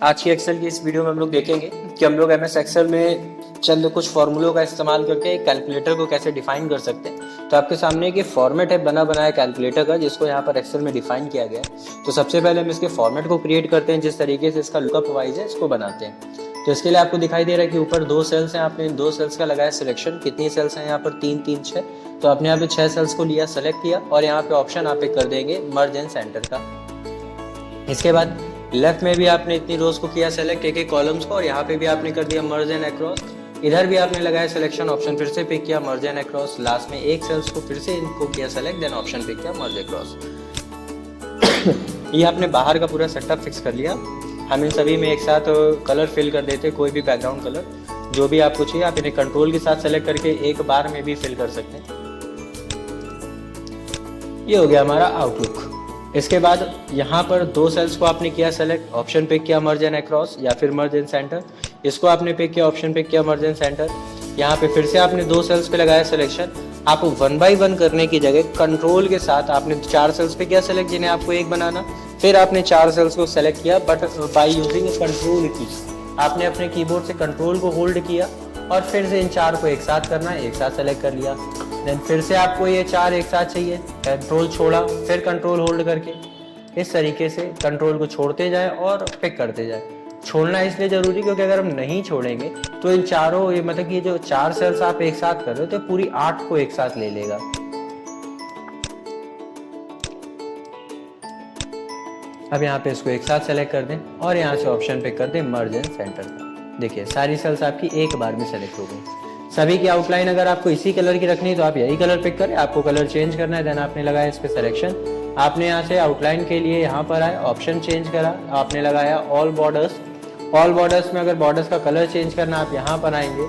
आज की एक्सेल की इस वीडियो में हम लोग देखेंगे कि हम लोग एमएस एक्सेल में चंद कुछ फॉर्मूलों का इस्तेमाल करके कैलकुलेटर को कैसे डिफाइन कर सकते हैं। तो आपके सामने एक फॉर्मेट है बना बनाया कैलकुलेटर का, जिसको यहाँ पर एक्सेल में डिफाइन किया गया है। तो सबसे पहले हम इसके फॉर्मेट को क्रिएट करते हैं, जिस तरीके से इसका लुकअप वाइज है इसको बनाते हैं। तो इसके लिए आपको दिखाई दे रहा है कि ऊपर 2 सेल्स हैं, आपने इन 2 सेल्स का लगाया सिलेक्शन। कितनी सेल्स हैं यहाँ पर? 3 3 6। तो आपने यहाँ पे 6 सेल्स को लिया, सेलेक्ट किया और यहाँ पे ऑप्शन आप कर देंगे मर्ज एंड सेंटर का। इसके बाद लेफ्ट में भी आपने इतनी रोज को किया सेलेक्ट, एक कॉलम्स को, और यहाँ पे भी आपने कर दिया मर्ज एंड अक्रॉस। इधर भी आपने लगाया सिलेक्शन, ऑप्शन फिर से पिक किया मर्ज एंड अक्रॉस। लास्ट में एक सेल्स को फिर से इनको किया सेलेक्ट, देन ऑप्शन पिक किया मर्ज अक्रॉस। ये आपने बाहर का पूरा सेटअप फिक्स कर लिया। हम इन सभी में एक साथ कलर फिल कर देते, कोई भी बैकग्राउंड कलर जो भी आपको चाहिए आप इन्हें कंट्रोल के साथ सेलेक्ट करके एक बार में भी फिल कर सकते हैं। ये हो गया हमारा आउटलुक। इसके बाद यहाँ पर 2 सेल्स को आपने किया सेलेक्ट, ऑप्शन पिक किया मर्ज एंड अक्रॉस या फिर मर्ज एंड सेंटर। इसको आपने पिक किया, ऑप्शन पिक किया मर्ज एंड सेंटर। यहाँ पे फिर से आपने 2 सेल्स पे लगाया सिलेक्शन। आप 1 बाय 1 करने की जगह कंट्रोल के साथ आपने 4 सेल्स पे किया सेलेक्ट, जिन्हें आपको एक बनाना। फिर आपने 4 सेल्स को सेलेक्ट किया, बट बाय यूजिंग कंट्रोल की। आपने अपने कीबोर्ड से कंट्रोल को होल्ड किया और फिर से इन 4 को एक साथ करना है, एक साथ सेलेक्ट कर लिया। देन फिर से आपको ये 4 एक साथ चाहिए, कंट्रोल छोड़ा, फिर कंट्रोल होल्ड करके इस तरीके से कंट्रोल को छोड़ते जाए और पिक करते जाए। छोड़ना इसलिए जरूरी क्योंकि अगर हम नहीं छोड़ेंगे तो इन चारों ये मतलब कि जो 4 सेल्स आप एक साथ कर रहे हो तो पूरी 8 को एक साथ ले लेगा। अब यहाँ पे इसको एक साथ सेलेक्ट कर दें और यहाँ से ऑप्शन पिक कर दें मर्ज एंड सेंटर का। देखिए सारी सेल्स आपकी एक बार में सेलेक्ट हो गई। सभी की आउटलाइन अगर आपको इसी कलर की रखनी है तो आप यही कलर पिक करें। आपको कलर चेंज करना है, देन आपने लगाया इस पे सिलेक्शन। आपने यहाँ से आउटलाइन के लिए यहाँ पर आए, ऑप्शन चेंज करा, आपने लगाया ऑल बॉर्डर्स। ऑल बॉर्डर्स में अगर बॉर्डर्स का कलर चेंज करना आप यहाँ पर आएंगे,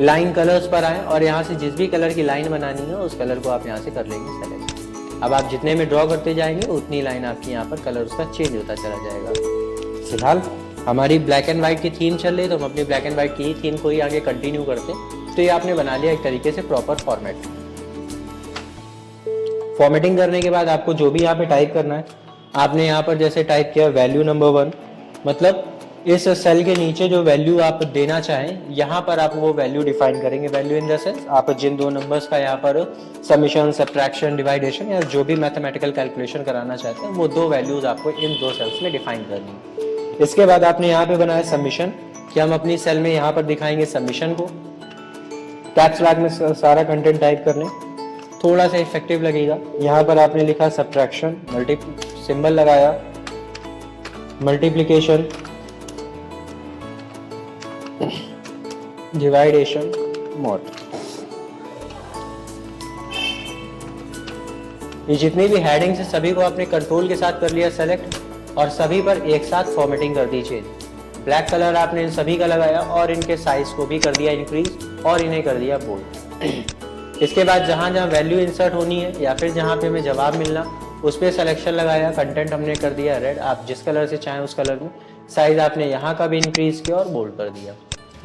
लाइन कलर्स पर आए और यहाँ से जिस भी कलर की लाइन बनानी है उस कलर को आप यहाँ से कर लेंगे सेलेक्ट। अब आप जितने में ड्रॉ करते जाएंगे उतनी लाइन आपकी यहाँ पर कलर उसका चेंज होता चला जाएगा। फिलहाल हमारी ब्लैक एंड व्हाइट की थीम चल रही है तो हम अपनी ब्लैक एंड व्हाइट की ही थीम को ही आगे कंटिन्यू करते हैं। तो ये आपने बना लिया एक तरीके से प्रॉपर फॉर्मेट। फॉर्मेटिंग करने के बाद आपको जो भी यहाँ पे टाइप करना है, आपने यहाँ पर जैसे टाइप किया वैल्यू नंबर 1, मतलब इस सेल के नीचे जो वैल्यू आप देना चाहें यहाँ पर आप वो वैल्यू डिफाइन करेंगे। वैल्यू इन द सेंस आप जिन 2 नंबर्स का यहाँ पर समीशन, सब्ट्रैक्शन, डिवाइडेशन या जो भी मैथमेटिकल कैलकुलेशन कराना चाहते हैं वो 2 वैल्यूज आपको इन 2 सेल्स में डिफाइन करनी है। इसके बाद आपने यहाँ पे बनाया सबमिशन कि हम अपनी सेल में यहाँ पर दिखाएंगे सबमिशन को। कैप्स लॉक में सारा कंटेंट टाइप करने थोड़ा सा इफेक्टिव लगेगा। यहाँ पर आपने लिखा सब्ट्रैक्शन, सिंबल लगाया, मल्टीप्लिकेशन, डिवाइडेशन, मॉड। ये जितनी भी हेडिंग्स है सभी को आपने कंट्रोल के साथ कर लिया सेलेक्ट और सभी पर एक साथ फॉर्मेटिंग कर दी चेंज। ब्लैक कलर आपने इन सभी का लगाया और इनके साइज को भी कर दिया इंक्रीज और इन्हें कर दिया बोल्ड। इसके बाद जहाँ जहाँ वैल्यू इंसर्ट होनी है या फिर जहाँ पे हमें जवाब मिलना उस पर सिलेक्शन लगाया, कंटेंट हमने कर दिया रेड, आप जिस कलर से चाहें उस कलर में। साइज आपने यहाँ का भी इंक्रीज किया और बोल्ड कर दिया।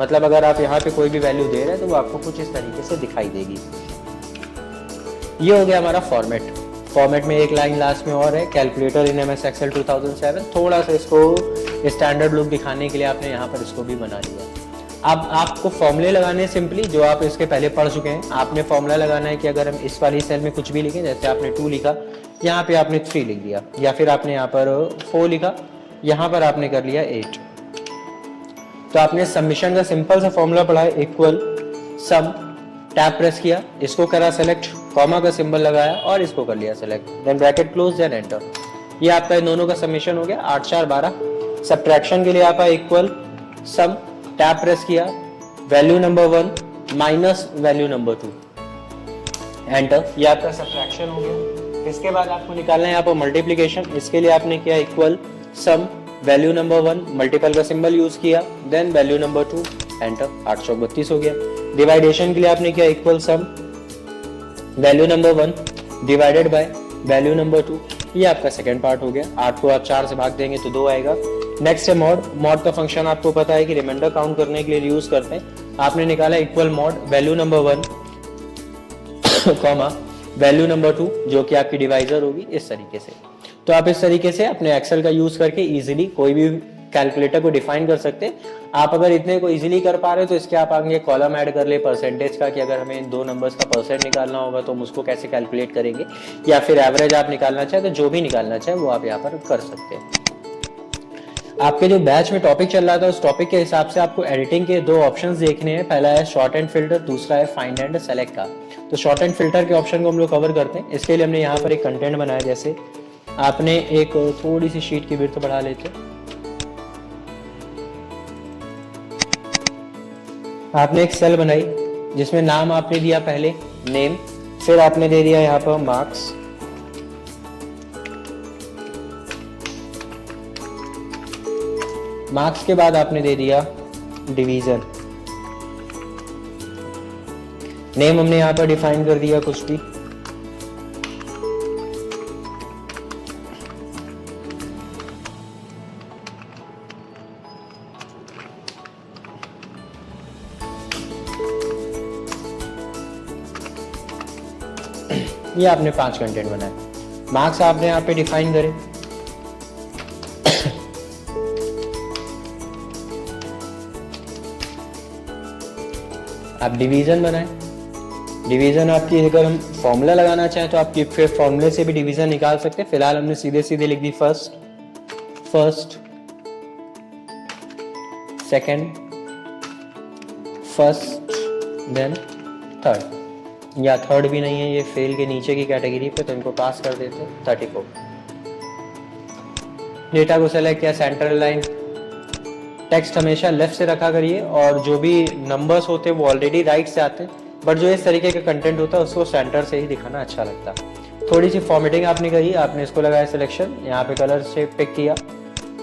मतलब अगर आप यहाँ पे कोई भी वैल्यू दे रहे हैं तो वो आपको कुछ इस तरीके से दिखाई देगी। ये हो गया हमारा फॉर्मेट। फॉर्मेट में एक लाइन लास्ट में और है, कैलकुलेटर इन एमएस एक्सेल 2007। थोड़ा सा इसको स्टैंडर्ड लुक दिखाने के लिए आपने यहाँ पर इसको भी बना लिया। अब आपको फॉर्मूले लगाने सिंपली जो आप इसके पहले पढ़ चुके हैं। आपने फॉर्मूला लगाना है कि अगर हम इस वाली सेल में कुछ भी लिखें, जैसे आपने 2 लिखा, यहाँ पे आपने 3 लिख दिया, या फिर आपने यहाँ पर 4 लिखा, यहाँ पर आपने कर लिया 8। तो आपने सबमिशन का सिंपल सा फॉर्मूला पढ़ा है, इक्वल सम, टैब प्रेस किया, इसको करा सेलेक्ट, कॉमा का सिंबल लगाया और इसको कर लिया select, then bracket close, then enter. ये आपका इन दोनों का सबमिशन हो गया 8 4 12। सब्ट्रैक्शन के लिए आपका इक्वल सम, टैब प्रेस किया, value number 1 minus value number 2, enter. ये आपका सब्ट्रैक्शन हो गया। इसके बाद आपको निकालना है यहाँ पर मल्टीप्लिकेशन। इसके लिए आपने किया इक्वल सम, वैल्यू नंबर 1, मल्टीपल का सिंबल यूज किया, देन वैल्यू नंबर 2, एंटर। 8 चौक 32 हो गया। डिवाइडेशन के लिए आपने किया equal some, value number 1 divided by value number 2। ये आपका सेकंड पार्ट हो गया। 8 को आप 4 से भाग देंगे तो 2 आएगा। नेक्स्ट है मॉड। मॉड का फंक्शन आपको पता है कि रिमाइंडर काउंट करने के लिए यूज करते हैं। आपने निकाला equal mod value number 1 comma value number 2 जो कि आपकी डिवाइजर होगी, इस तरीके से। तो आप इस तरीके से अपने एक्सेल का यूज करके इजीली कोई भी कैलकुलेटर को डिफाइन कर सकते हैं। आप अगर इतने को इजीली कर पा रहे हो तो इसके आप आगे कॉलम ऐड कर ले परसेंटेज का, कि अगर हमें इन दो नंबर्स का परसेंट निकालना होगा तो हम उसको कैसे कैलकुलेट करेंगे, या फिर एवरेज आप निकालना चाहे तो जो भी निकालना चाहे वो आप यहाँ पर कर सकते हैं। आपके जो बैच में टॉपिक चल रहा था उस टॉपिक के हिसाब से आपको एडिटिंग के दो ऑप्शंस देखने हैं। पहला है शॉर्ट एंड फिल्टर, दूसरा है फाइंड एंड सेलेक्ट का। तो शॉर्ट एंड फिल्टर के ऑप्शन को हम लोग कवर करते हैं। इसके लिए हमने यहाँ पर एक कंटेंट बनाया, जैसे आपने एक थोड़ी सी शीट की विड्थ बढ़ा लेते, आपने एक सेल बनाई जिसमें नाम आपने दिया पहले नेम, फिर आपने दे दिया यहाँ पर मार्क्स, मार्क्स के बाद आपने दे दिया डिवीजन, नेम हमने यहाँ पर डिफाइन कर दिया कुछ भी, ये आपने 5 कंटेंट बनाए। मार्क्स आपने यहाँ पे डिफाइन करे, आप डिवीजन बनाए। डिवीजन आपकी अगर हम फॉर्मूला लगाना चाहें तो आपकी फिर फॉर्मूले से भी डिवीजन निकाल सकते हैं। फिलहाल हमने सीधे सीधे लिख दी first second, first then third, या थर्ड भी नहीं है, ये फेल के नीचे की कैटेगरी पे, तो इनको पास कर देते हैं 34। डेटा को सेलेक्ट किया, सेंटर लाइन, टेक्स्ट हमेशा लेफ्ट से रखा करिए, और जो भी नंबर्स होते हैं वो ऑलरेडी राइट से आते हैं, बट जो इस तरीके का कंटेंट होता है उसको सेंटर से ही दिखाना अच्छा लगता है। थोड़ी सी फॉर्मेटिंग आपने करी, आपने इसको लगाया सिलेक्शन, यहाँ पे कलर से पिक किया,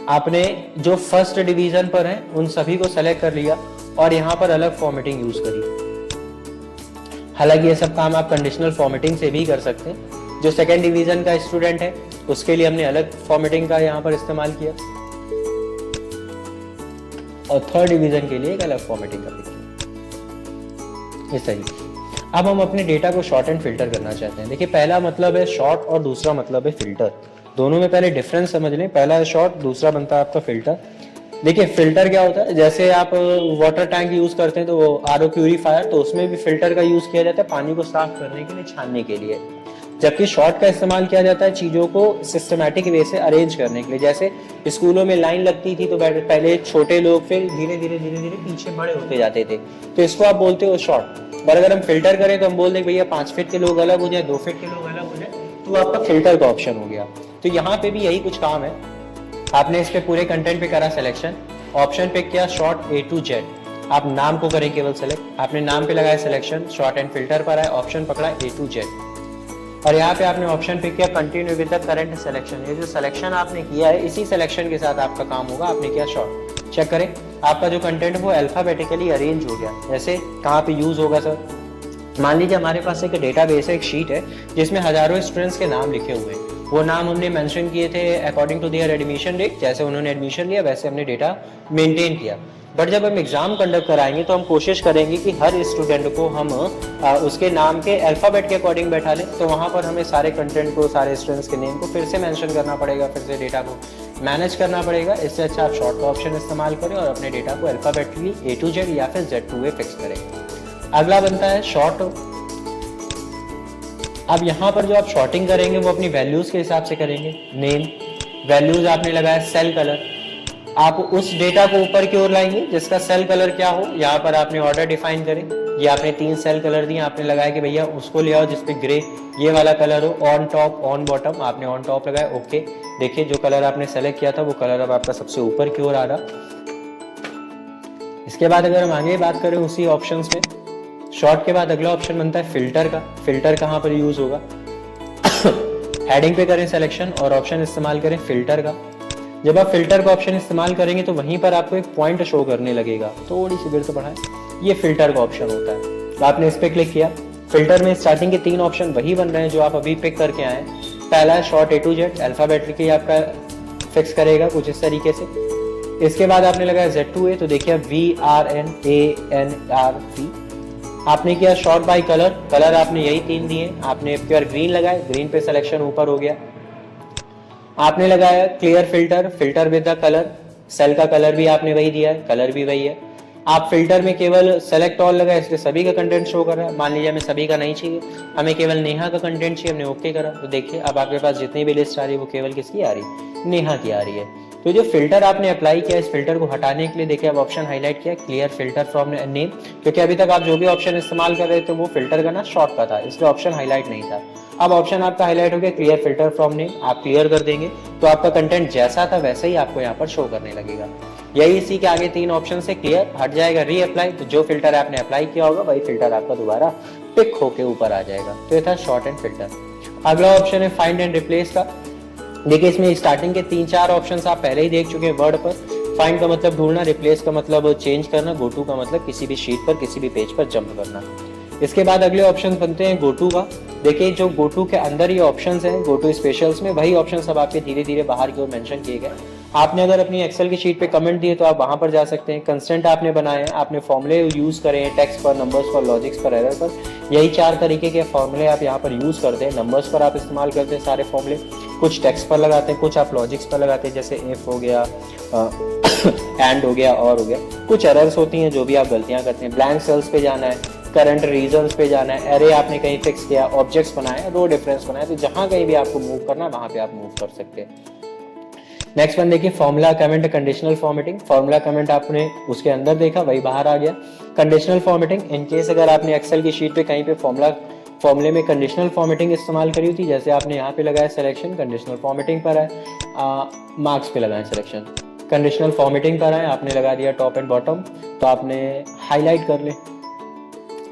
आपने जो फर्स्ट डिवीजन पर है उन सभी को सेलेक्ट कर लिया और यहाँ पर अलग फॉर्मेटिंग यूज करी। हालांकि ये सब काम आप कंडीशनल फॉर्मेटिंग से भी कर सकते हैं। जो सेकेंड डिवीजन का स्टूडेंट है उसके लिए हमने अलग फॉर्मेटिंग का यहाँ पर इस्तेमाल किया, और थर्ड डिवीजन के लिए एक अलग फॉर्मेटिंग का किया, इस तरीके। अब हम अपने डेटा को शॉर्ट एंड फिल्टर करना चाहते हैं। देखिए, पहला मतलब है शॉर्ट और दूसरा मतलब है फिल्टर। दोनों में पहले डिफरेंस समझ लें। पहला है शॉर्ट, दूसरा बनता है आपका फिल्टर। देखिए, फिल्टर क्या होता है, जैसे आप वाटर टैंक यूज करते हैं तो वो आरओ प्यूरीफायर, तो उसमें भी फिल्टर का यूज किया जाता है पानी को साफ करने के लिए, छानने के लिए। जबकि शॉर्ट का इस्तेमाल किया जाता है चीजों को सिस्टमैटिक वे से अरेंज करने के लिए। जैसे स्कूलों में लाइन लगती थी तो पहले छोटे लोग फिर धीरे धीरे पीछे बड़े होते जाते थे, तो इसको आप बोलते हो शॉर्ट। और अगर हम फिल्टर करें तो हम बोल दें भैया 5 फीट के लोग अलग हो जाए, 2 फीट के लोग अलग हो जाए, तो आपका फिल्टर का ऑप्शन हो गया। तो यहाँ पे भी यही कुछ काम है। आपने इस पे पूरे कंटेंट पे करा सिलेक्शन, ऑप्शन पे किया शॉर्ट A to Z, आप नाम को करें केवल सेलेक्ट, आपने नाम पे लगाया सिलेक्शन, शॉर्ट एंड फिल्टर पर आए, ऑप्शन पकड़ा A to Z, और यहाँ पे आपने ऑप्शन पे किया continue with the current selection. ये जो सिलेक्शन आपने किया है इसी सिलेक्शन के साथ आपका काम होगा। आपने किया शॉर्ट, चेक करें आपका जो कंटेंट वो अल्फाबेटिकली अरेंज हो गया। जैसे कहाँ पे यूज होगा सर, मान लीजिए हमारे पास एक डेटाबेस है, एक शीट है जिसमें हजारों स्टूडेंट्स के नाम लिखे हुए हैं। वो नाम हमने मेंशन किए थे according to their admission date, जैसे उन्होंने एडमिशन लिया वैसे हमने डेटा मेंटेन किया। बट जब हम एग्जाम कंडक्ट कराएंगे तो हम कोशिश करेंगे कि हर स्टूडेंट को हम उसके नाम के अल्फाबेट के अकॉर्डिंग बैठा लें, तो वहाँ पर हमें सारे कंटेंट को, सारे स्टूडेंट्स के नेम को फिर से मेंशन करना पड़ेगा, फिर से डेटा को मैनेज करना पड़ेगा। इससे अच्छा आप शॉर्ट का ऑप्शन इस्तेमाल करें और अपने डेटा को अल्फाबेटली A to Z या फिर Z to A फिक्स करें। अगला बनता है शॉर्ट। अब यहाँ पर जो आप शॉर्टिंग करेंगे वो अपनी वैल्यूज के हिसाब से करेंगे। नेम, वैल्यूज आपने लगाया, सेल कलर, आप उस डेटा को ऊपर की ओर लाएंगे जिसका सेल कलर क्या हो। यहाँ पर आपने ऑर्डर डिफाइन करें, ये आपने 3 सेल कलर दिए, आपने लगाया कि भैया उसको ले आओ जिसपे ग्रे ये वाला कलर हो, ऑन टॉप ऑन बॉटम, आपने ऑन टॉप लगाया, ओके। देखिए जो कलर आपने सेलेक्ट किया था वो कलर अब आपका सबसे ऊपर की ओर आ रहा। इसके बाद अगर हम आगे बात करें उसी ऑप्शंस में, शॉर्ट के बाद अगला ऑप्शन बनता है फिल्टर का। फिल्टर कहाँ पर यूज होगा, हेडिंग पे करें सिलेक्शन और ऑप्शन इस्तेमाल करें फिल्टर का। जब आप फिल्टर का ऑप्शन इस्तेमाल करेंगे तो वहीं पर आपको एक पॉइंट शो करने लगेगा, थोड़ी सी देर से बढ़ाएं, ये फिल्टर का ऑप्शन होता है। तो आपने इस पे क्लिक किया, फिल्टर में स्टार्टिंग के 3 ऑप्शन वही बन रहे हैं जो आप अभी पिक करके आए। पहला है short A to Z, alphabetically आपका फिक्स करेगा कुछ इस तरीके से। इसके बाद आपने लगाया Z to A, तो देखिए VRNANRV। आपने किया शॉर्ट बाय कलर, कलर आपने यही 3 दिए, आपने प्योर ग्रीन लगाए, ग्रीन पे सिलेक्शन ऊपर हो गया। आपने लगाया clear filter, filter with the colour, cell का कलर भी आपने वही दिया है, कलर भी वही है। आप फिल्टर में केवल सेलेक्ट ऑल लगाए, इसलिए सभी का कंटेंट शो कर रहा है। मान लीजिए हमें सभी का नहीं चाहिए, हमें केवल नेहा का कंटेंट चाहिए, हमने ओके करा, तो देखिए अब आपके पास जितनी भी लिस्ट आ रही है वो केवल किसकी आ रही है, नेहा की आ रही है। तो जो फिल्टर आपने अप्लाई किया, इस फिल्टर को हटाने के लिए देखिए अब ऑप्शन हाईलाइट किया क्लियर फिल्टर फ्रॉम नेम, क्योंकि अभी तक आप जो भी ऑप्शन इस्तेमाल कर रहे थे वो फिल्टर का ना शॉर्ट का था, इसलिए ऑप्शन हाईलाइट नहीं था। अब ऑप्शन आपका हाईलाइट हो गया क्लियर फिल्टर फ्रॉम नेम, आप क्लियर कर देंगे तो आपका कंटेंट जैसा था वैसे ही आपको यहाँ पर शो करने लगेगा। यही इसी के आगे 3 ऑप्शन से क्लियर हट जाएगा रीअप्लाई, तो जो फिल्टर आपने अप्लाई किया होगा वही फिल्टर आपका दोबारा पिक होके ऊपर आ जाएगा। तो ये था शॉर्ट एंड फिल्टर। अगला ऑप्शन है फाइंड एंड रिप्लेस का। देखिए इसमें स्टार्टिंग के 3-4 ऑप्शंस आप पहले ही देख चुके हैं वर्ड पर। फाइंड का मतलब ढूंढना, रिप्लेस का मतलब चेंज करना, गो टू का मतलब किसी भी शीट पर किसी भी पेज पर जंप करना। इसके बाद अगले ऑप्शन बनते हैं गो टू का। देखिए जो गो टू के अंदर ये ऑप्शंस हैं गो टू स्पेशल्स में, वही ऑप्शन सब आपके धीरे धीरे बाहर की ओर मेंशन किए गए। आपने अगर अपनी एक्सेल की शीट पे कमेंट दिए तो आप वहां पर जा सकते हैं। कंस्टेंट आपने बनाए हैं, आपने फॉर्मूले यूज करे हैं, टेक्स्ट पर, नंबर्स पर, लॉजिक्स पर, एरर पर, यही 4 तरीके के फॉर्मूले आप यहाँ पर यूज करते हैं। नंबर्स पर आप इस्तेमाल करते हैं सारे फॉर्मूले, कुछ टेक्स्ट पर लगाते हैं, कुछ आप लॉजिक्स पर लगाते हैं, जैसे इफ हो गया, एंड हो गया, और हो गया। कुछ एरर्स होती हैं जो भी आप गलतियां करते हैं। ब्लैंक सेल्स पे जाना है, करंट रीजन्स पे जाना है, एरे आपने कहीं फिक्स किया, ऑब्जेक्ट्स बनाए, रो डिफरेंस बनाए, तो जहां कहीं भी आपको मूव करना है वहां पे आप मूव कर सकते हैं। नेक्स्ट वन देखिए formula comment conditional formatting. Formula comment आपने उसके अंदर देखा, वही बाहर आ गया। कंडीशनल फॉर्मेटिंग, इन केस अगर आपने एक्सेल की शीट पे कहीं पे फॉर्मूले में कंडीशनल फॉर्मेटिंग इस्तेमाल करी थी, जैसे आपने यहाँ पे लगाया सिलेक्शन, कंडीशनल फॉर्मेटिंग पर है, मार्क्स पे लगाया सिलेक्शन, कंडीशनल फॉर्मेटिंग पर है, आपने लगा दिया टॉप एंड बॉटम, तो आपने हाईलाइट कर ले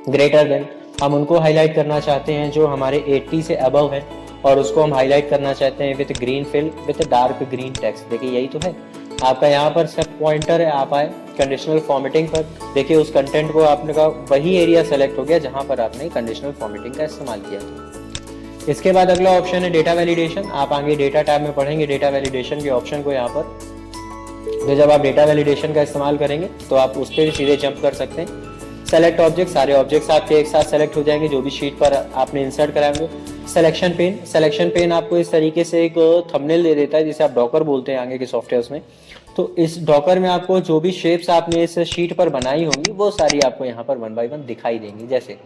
ग्रेटर देन। हम उनको हाईलाइट करना चाहते हैं जो हमारे 80 से अबव है, और उसको हम हाईलाइट करना चाहते हैं with green fill with dark green text. देखिए यही तो है आपका यहाँ पर सब पॉइंटर है। आप आए कंडीशनल फॉर्मेटिंग पर, देखिए उस कंटेंट को आपने का वही एरिया सेलेक्ट हो गया जहां पर आपने कंडीशनल फॉर्मेटिंग का इस्तेमाल किया था। इसके बाद अगला ऑप्शन है डेटा वैलिडेशन। आप आगे डेटा टैब में पढ़ेंगे डेटा वैलिडेशन के ऑप्शन को यहाँ पर। तो जब आप डेटा वैलिडेशन का इस्तेमाल करेंगे तो आप उस पर भी सीधे जंप कर सकते हैं। सेलेक्ट ऑब्जेक्ट, सारे ऑब्जेक्ट्स आपके एक साथ सेलेक्ट हो जाएंगे जो भी शीट पर आपने इंसर्ट कराएंगे। सिलेक्शन पेन, सिलेक्शन पेन आपको इस तरीके से एक थंबनेल दे देता है जिसे आप डॉकर बोलते हैं आगे के सॉफ्टवेयर्स में। तो इस डॉकर में आपको जो भी शेप्स आपने इस शीट पर बनाई होंगी वो सारी आपको यहाँ पर 1 बाय 1 दिखाई देंगी। जैसे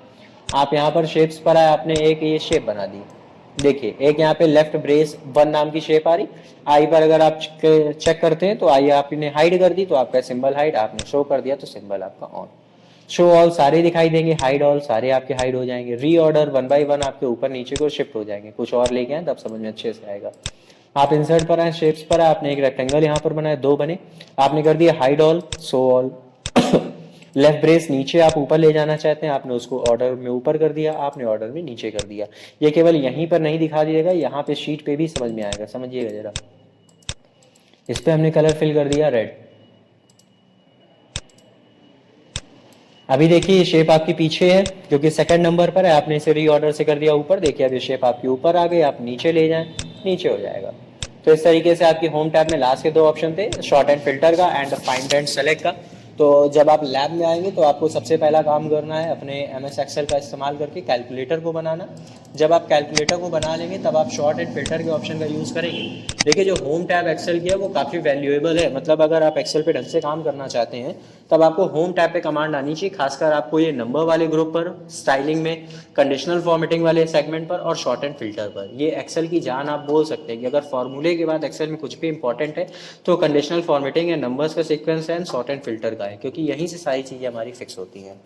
आप यहाँ पर शेप्स पर आए, आपने एक ये शेप बना दी, देखिए एक यहाँ पे लेफ्ट ब्रेस 1 नाम की शेप आ रही। आई पर अगर आप चेक करते हैं तो आई आपने हाइड कर दी तो आपका सिंबल हाइड, आपने शो कर दिया तो सिंबल आपका ऑन। शो ऑल सारे दिखाई देंगे, हाइड ऑल सारे आपके हाइड हो जाएंगे। रीऑर्डर 1 बाय 1 आपके ऊपर नीचे को शिफ्ट हो जाएंगे, कुछ और लेके आए तब समझ में अच्छे से आएगा। आप इंसर्ट पर आए, शेप्स पर आए, आपने एक रेक्टेंगल यहाँ पर बनाया, 2 बने, आपने कर दिया hide all, show all. Left brace नीचे आप ऊपर ले जाना चाहते हैं, आपने उसको ऑर्डर में ऊपर कर दिया, आपने ऑर्डर में नीचे कर दिया। ये केवल यहीं पर नहीं दिखा दिएगा, यहाँ पे शीट पे भी समझ में आएगा, समझिएगा जरा। इस पे हमने कलर फिल कर दिया रेड। अभी देखिए ये शेप आपकी पीछे है क्योंकि सेकंड नंबर पर है, आपने इसे रीऑर्डर से कर दिया ऊपर। देखिए अब ये शेप आपकी ऊपर आ गई, आप नीचे ले जाएं, नीचे हो जाएगा। तो इस तरीके से आपकी होम टैब में लास्ट के 2 ऑप्शन थे, शॉर्ट एंड फिल्टर का एंड फाइंड एंड सेलेक्ट का। तो जब आप लैब में आएंगे तो आपको सबसे पहला काम करना है अपने MS एक्सेल का इस्तेमाल करके कैलकुलेटर को बनाना। जब आप कैलकुलेटर को बना लेंगे तब आप शॉर्ट एंड फिल्टर के ऑप्शन का यूज़ करेंगे। देखिए जो होम टैब एक्सेल की है वो काफ़ी वैल्यूएबल है, मतलब अगर आप एक्सेल पे ढंग से काम करना चाहते हैं तब आपको होम टैब पे कमांड आनी चाहिए, खासकर आपको ये नंबर वाले ग्रुप पर, स्टाइलिंग में, कंडीशनल फॉर्मेटिंग वाले सेगमेंट पर और शॉर्ट एंड फिल्टर पर। ये एक्सेल की जान आप बोल सकते हैं कि अगर फॉर्मूले के बाद एक्सेल में कुछ भी इंपॉर्टेंट है तो कंडीशनल फॉर्मेटिंग या नंबर्स का सीक्वेंस है एंड शॉर्ट एंड फिल्टर का है, क्योंकि यहीं से सारी चीज़ें हमारी फिक्स होती हैं।